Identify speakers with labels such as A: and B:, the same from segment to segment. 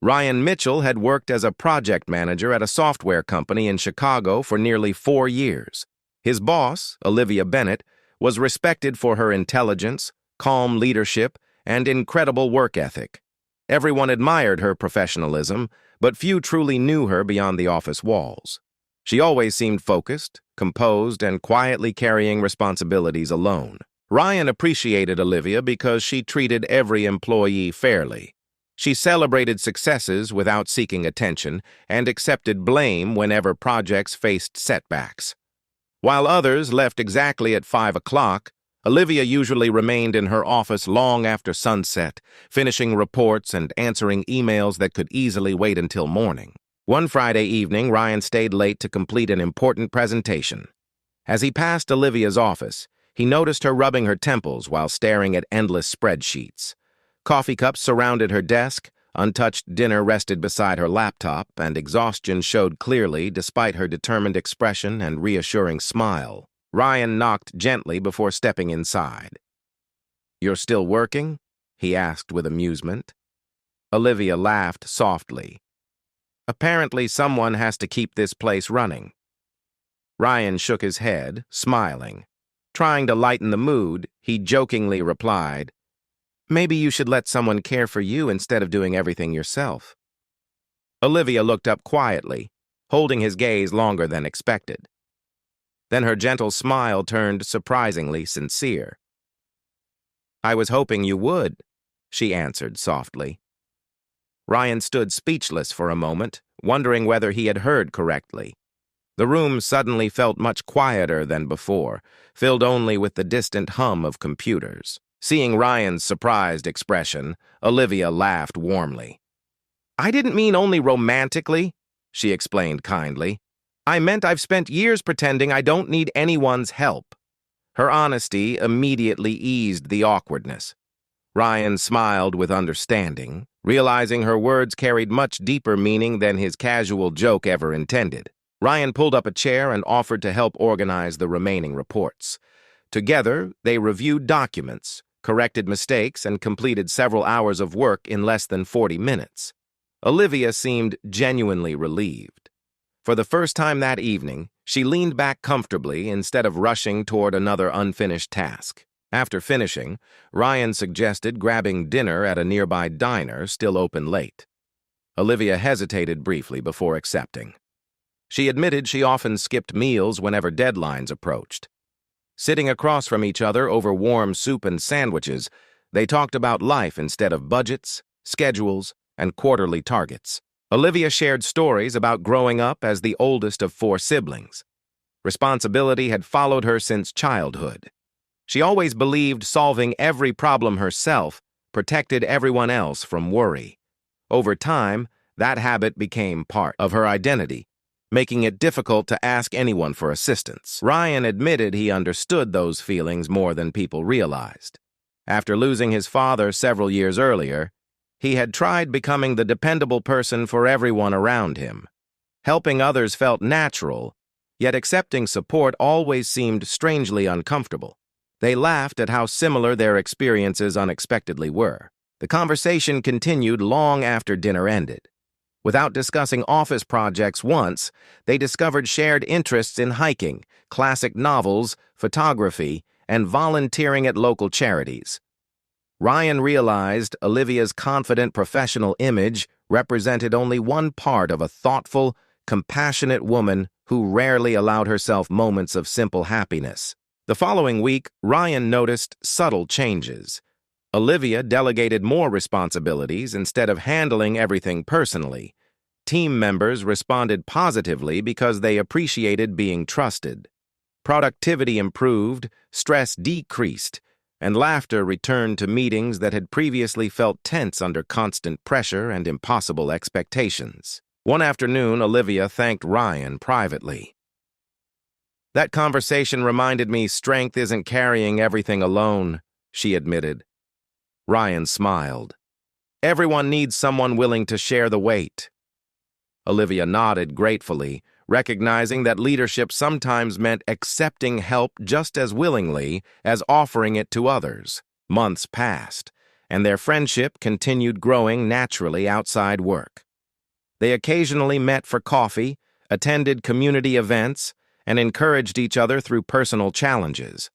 A: Ryan Mitchell had worked as a project manager at a software company in Chicago for nearly 4 years. His boss, Olivia Bennett, was respected for her intelligence, calm leadership, and incredible work ethic. Everyone admired her professionalism, but few truly knew her beyond the office walls. She always seemed focused, composed, and quietly carrying responsibilities alone. Ryan appreciated Olivia because she treated every employee fairly. She celebrated successes without seeking attention and accepted blame whenever projects faced setbacks. While others left exactly at 5 o'clock, Olivia usually remained in her office long after sunset, finishing reports and answering emails that could easily wait until morning. One Friday evening, Ryan stayed late to complete an important presentation. As he passed Olivia's office, he noticed her rubbing her temples while staring at endless spreadsheets. Coffee cups surrounded her desk, untouched dinner rested beside her laptop, and exhaustion showed clearly despite her determined expression and reassuring smile. Ryan knocked gently before stepping inside. "You're still working?" he asked with amusement. Olivia laughed softly. "Apparently someone has to keep this place running." Ryan shook his head, smiling. Trying to lighten the mood, he jokingly replied, "Maybe you should let someone care for you instead of doing everything yourself." Olivia looked up quietly, holding his gaze longer than expected. Then her gentle smile turned surprisingly sincere. "I was hoping you would," she answered softly. Ryan stood speechless for a moment, wondering whether he had heard correctly. The room suddenly felt much quieter than before, filled only with the distant hum of computers. Seeing Ryan's surprised expression, Olivia laughed warmly. "I didn't mean only romantically," she explained kindly. "I meant I've spent years pretending I don't need anyone's help." Her honesty immediately eased the awkwardness. Ryan smiled with understanding, realizing her words carried much deeper meaning than his casual joke ever intended. Ryan pulled up a chair and offered to help organize the remaining reports. Together, they reviewed documents, corrected mistakes, and completed several hours of work in less than 40 minutes. Olivia seemed genuinely relieved. For the first time that evening, she leaned back comfortably instead of rushing toward another unfinished task. After finishing, Ryan suggested grabbing dinner at a nearby diner still open late. Olivia hesitated briefly before accepting. She admitted she often skipped meals whenever deadlines approached. Sitting across from each other over warm soup and sandwiches, they talked about life instead of budgets, schedules, and quarterly targets. Olivia shared stories about growing up as the oldest of 4 siblings. Responsibility had followed her since childhood. She always believed solving every problem herself protected everyone else from worry. Over time, that habit became part of her identity, making it difficult to ask anyone for assistance. Ryan admitted he understood those feelings more than people realized. After losing his father several years earlier, he had tried becoming the dependable person for everyone around him. Helping others felt natural, yet accepting support always seemed strangely uncomfortable. They laughed at how similar their experiences unexpectedly were. The conversation continued long after dinner ended. Without discussing office projects once, they discovered shared interests in hiking, classic novels, photography, and volunteering at local charities. Ryan realized Olivia's confident professional image represented only one part of a thoughtful, compassionate woman who rarely allowed herself moments of simple happiness. The following week, Ryan noticed subtle changes. Olivia delegated more responsibilities instead of handling everything personally. Team members responded positively because they appreciated being trusted. Productivity improved, stress decreased, and laughter returned to meetings that had previously felt tense under constant pressure and impossible expectations. One afternoon, Olivia thanked Ryan privately. "That conversation reminded me strength isn't carrying everything alone," she admitted. Ryan smiled. "Everyone needs someone willing to share the weight." Olivia nodded gratefully, recognizing that leadership sometimes meant accepting help just as willingly as offering it to others. Months passed, and their friendship continued growing naturally outside work. They occasionally met for coffee, attended community events, and encouraged each other through personal challenges.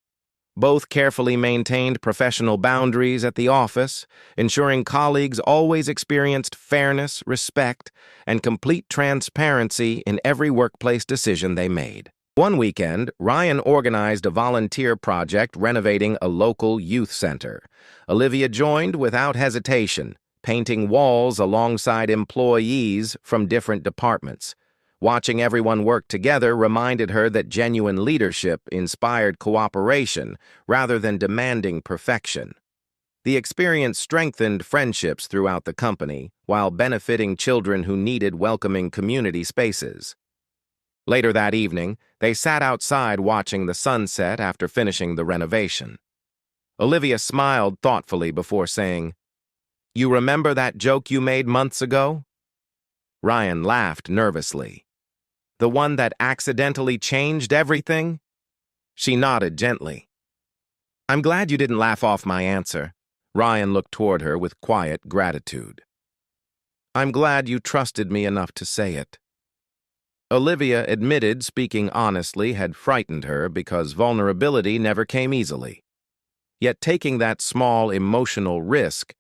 A: Both carefully maintained professional boundaries at the office, ensuring colleagues always experienced fairness, respect, and complete transparency in every workplace decision they made. One weekend, Ryan organized a volunteer project renovating a local youth center. Olivia joined without hesitation, painting walls alongside employees from different departments. Watching everyone work together reminded her that genuine leadership inspired cooperation rather than demanding perfection. The experience strengthened friendships throughout the company while benefiting children who needed welcoming community spaces. Later that evening, they sat outside watching the sunset after finishing the renovation. Olivia smiled thoughtfully before saying, "You remember that joke you made months ago?" Ryan laughed nervously. "The one that accidentally changed everything?" She nodded gently. "I'm glad you didn't laugh off my answer." Ryan looked toward her with quiet gratitude. "I'm glad you trusted me enough to say it." Olivia admitted speaking honestly had frightened her because vulnerability never came easily. Yet taking that small emotional risk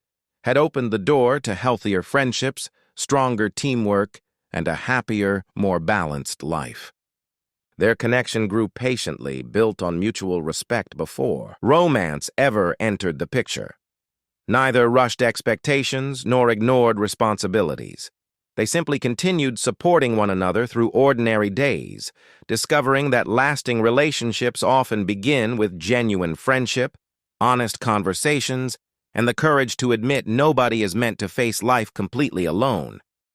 A: had opened the door to healthier friendships, stronger teamwork, and a happier, more balanced life. Their connection grew patiently, built on mutual respect before romance ever entered the picture. Neither rushed expectations nor ignored responsibilities. They simply continued supporting one another through ordinary days, discovering that lasting relationships often begin with genuine friendship, honest conversations, and the courage to admit nobody is meant to face life completely alone.